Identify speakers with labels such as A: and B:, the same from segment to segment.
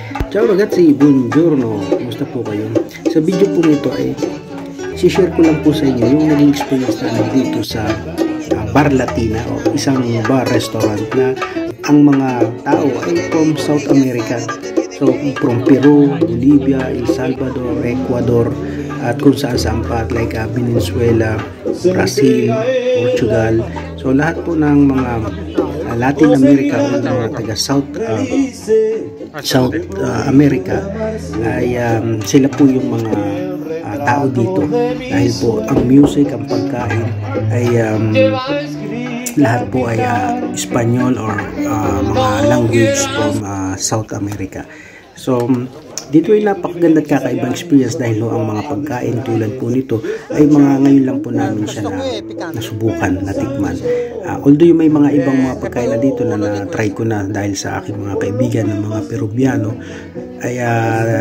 A: Ciao ragazzi, buongiorno. Kumusta po kayo? Sa video po nito ay share ko lang po sa inyo yung naging experience namin dito sa Bar Latina o isang bar restaurant na ang mga tao ay from South America. So from Peru, Bolivia, El Salvador, Ecuador at kung saan pa like Venezuela, Brazil, Portugal. So lahat po ng mga Latin America o mga taga South America ay sila po yung mga tao dito dahil po ang music, ang pagkain ay lahat po ay Espanyol or mga language from South America. So dito ay napakaganda at kakaibang experience dahil ang mga pagkain tulad po nito ay mga ngayon lang po namin siya nasubukan, natikman. Although may mga ibang mga pagkain na dito na na-try ko na dahil sa aking mga kaibigan ng mga Peruviano ay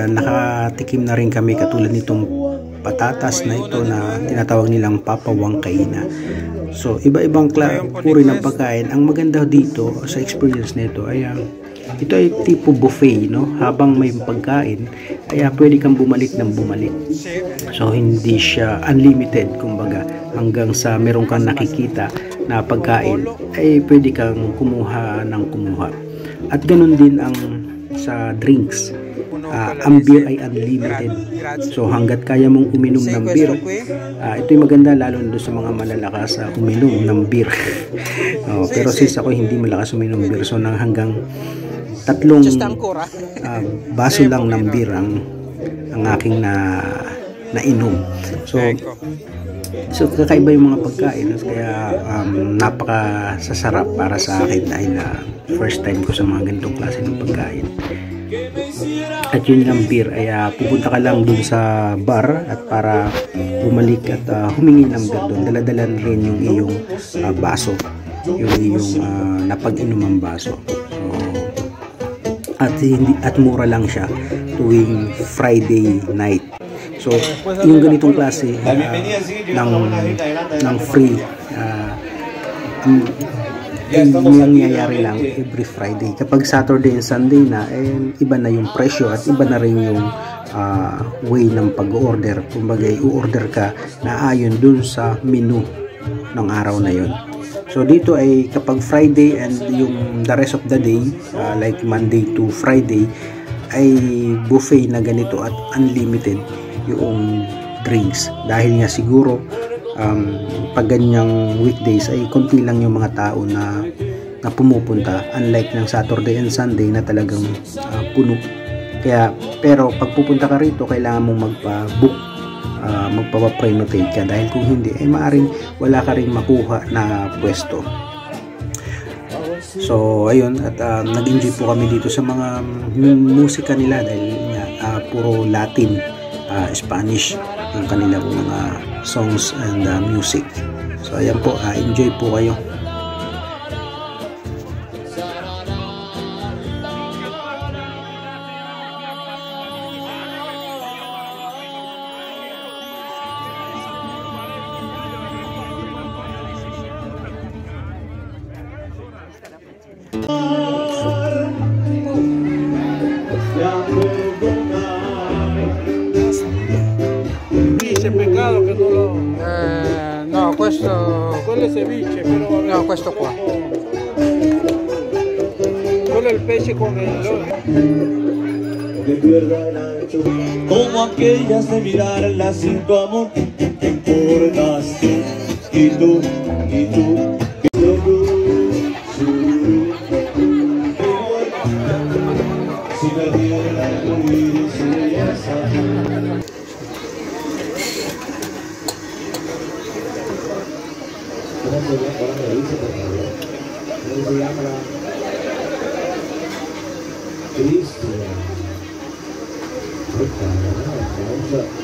A: nakatikim na rin kami katulad nitong patatas na ito na tinatawag nilang Papa Huancaina. So iba-ibang uri ng pagkain. Ang maganda dito sa experience nito ay ito ay tipo buffet, no? Habang may pagkain ay pwede kang bumalik ng bumalik. So hindi siya unlimited, kumbaga hanggang sa meron kang nakikita na pagkain ay pwede kang kumuha ng kumuha. At ganun din ang sa drinks. Ang beer ay unlimited. So hanggat kaya mong uminom ng beer, ito'y maganda lalo na sa mga malalakas uminom ng beer. Pero since ako hindi malakas uminom ng beer, so hanggang 3 baso lang ng beer ang aking nainom. So kakaiba yung mga pagkain kaya napakasasarap para sa akin dahil first time ko sa mga ganitong klase ng pagkain. At yun lang beer ay pupunta ka lang dun sa bar at para bumalik at humingi ng beer doon, daladalan rin yung iyong baso, yung iyong napag-inumang baso. At mura lang siya tuwing Friday night. So yung ganitong klase ng free nangyayari lang every Friday. Kapag Saturday and Sunday na iba na yung presyo at iba na rin yung way ng pag-order. Kumbaga i-order ka na ayon dun sa menu ng araw na yun. So dito ay kapag Friday and yung the rest of the day like Monday to Friday ay buffet na ganito at unlimited yung drinks dahil nga siguro pag ganyang weekdays ay konti lang yung mga tao na pumupunta, unlike ng Saturday and Sunday na talagang puno. Kaya pero pag pupunta ka rito kailangan mong magpa-book, magpapa-pre-notate ka dahil kung hindi ay maaring wala ka ring makuha na pwesto. So ayun, at nag-enjoy po kami dito sa mga musika nila dahil puro Latin, Spanish yung kanilang mga songs and music. So ayan po, enjoy po kayo.
B: Peccato che non lo... no, questo... quello è ceviche, però... no, questo qua. Quello è il pesce con el...
C: Como aquellas de mirarla sin tu amor, te importas tú, y tú, y tú. Si perdiera el iris y belleza.
D: ¿Cómo se llama? Cristian.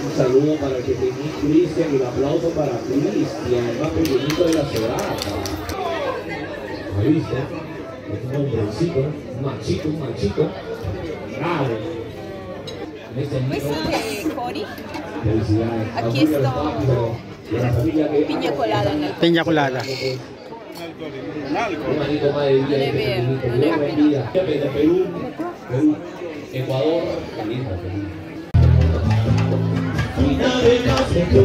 D: Un saludo para el pequeñito Cristian y un aplauso para Cristian, el más pequeñito de la ciudad. ¿Viste? Es un hombrecito, un machito. Bravo.
E: Questo è Cori.
D: Felicidades.
E: Ha chiesto piña colada.
A: Piña colada.
D: Un manito más de
E: Non è vero, non è vero.
D: Perú. Ecuador, qué lindo, qué lindo.
C: Y nadie más que tú,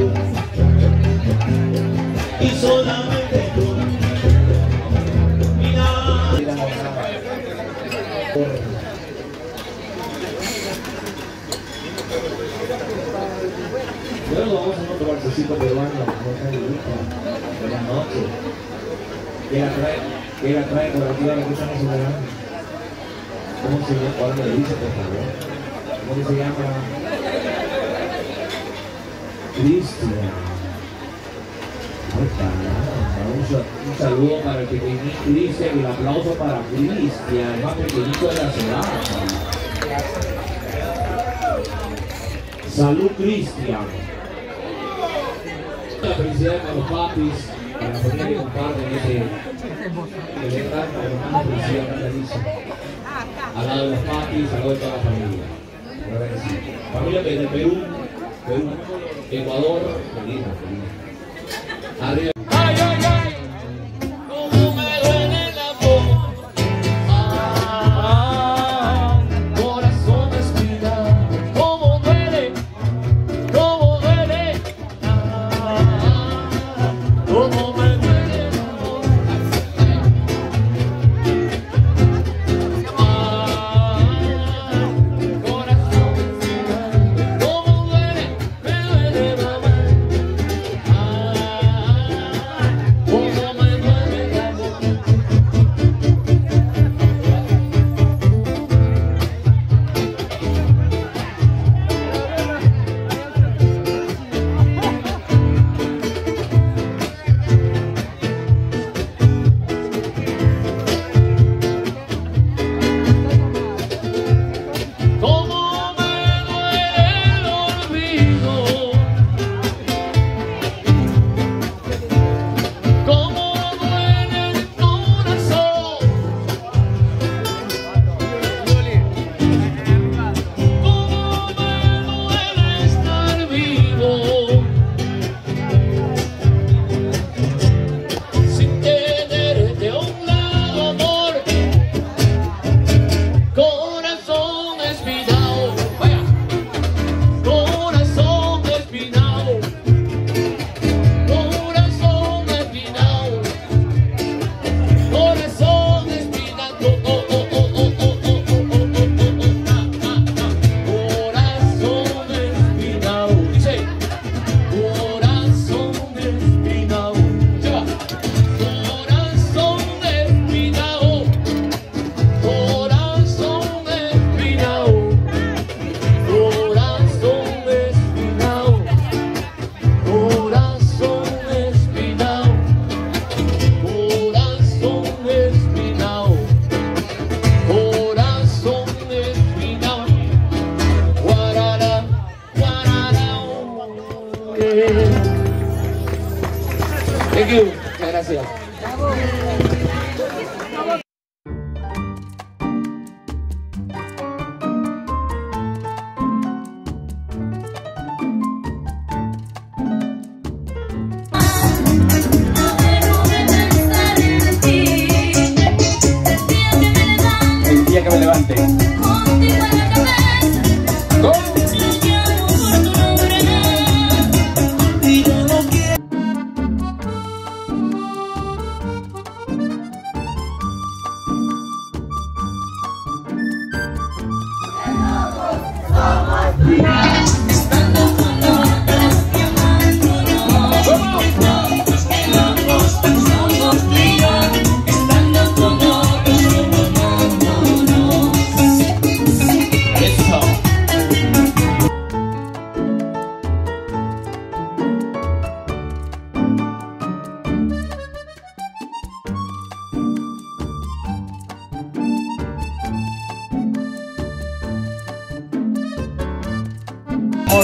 C: y solamente tú, y nadie.
D: Luego vamos a otro balsecito peruano, buenas noches. ¿Qué la trae por aquí? ¿Qué estamos celebrando? ¿Cómo se llama? Ahora me lo dice, por favor. ¿Cómo se llama? Cristian. Un saludo para el pequeñito Cristian y el aplauso para Cristian, el más pequeñito de la ciudad. Salud, Cristian. La felicidad para los papis, para la familia que comparten que le dan una felicidad natalicia. Al lado de los papis, al lado de toda la familia. Familia desde Perú, Ecuador, feliz. Arriba.
C: Ay, ay, ay, cómo me duele el amor. Corazón espina, cómo duele, cómo duele. Cómo me duele el amor. Corazón espina, cómo duele, me duele mamá. Cómo me duele el amor. Cómo me duele el olvido. Cómo duele el corazón. Cómo me duele estar vivo sin tenerte a un lado, amor. Corazón espinado, vaya. Corazón espinado. Corazón espinado. Corazón espinado. Corazón espinado. Dice. Corazón espinado. Se va. Corazón espinado. Corazón espinado, corazón espinado, corazón espinado, corazón espinado, corazón espinado, guarara, guarara. Thank you. Muchas gracias. El día que me levante.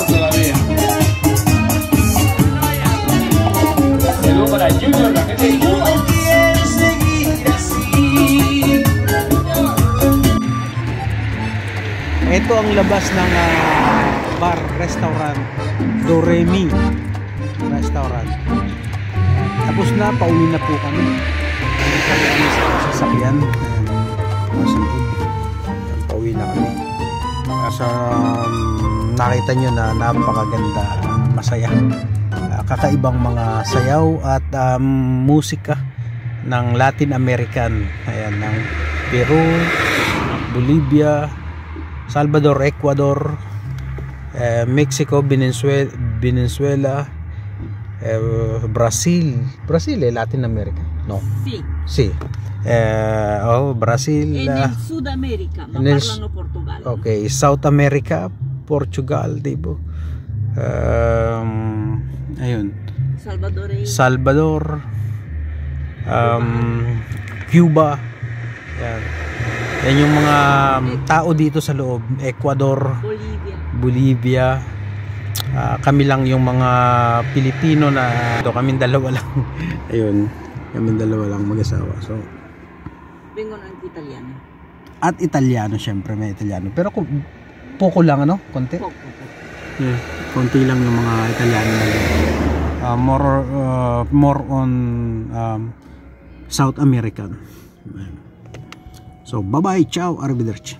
C: Todavía. Saludos para Junior, la gente de Junior.
A: Ito ang labas ng bar, restaurant, Doremi Restaurant. Tapos na, pauwi na po kami. Kami sa sasakyan. Pauwi na kami. So nakita nyo na napakaganda, masaya, kakaibang mga sayaw at musika ng Latin American. Ayan, ng Peru, Bolivia, Salvador, Ecuador, Mexico, Venezuela, Brazil, Latin America, no?
E: Sí.
A: Brazil,
E: En el Sudamérica, ma parlano Portugal.
A: okay, South America, Portugal, diba? Ayun, Salvador, Cuba, yan yung mga tao dito sa loob. Ecuador, Bolivia, kami lang yung mga Pilipino na kaming dalawa lang. Ayun, kaming dalawa lang mag-asawa. So
E: Vengono anche italiani.
A: at Italiano, syempre may Italiano, pero poco lang, ano, konti. Yeah, konti lang yung mga Italiano na more on South American. So bye bye, ciao, arrivederci.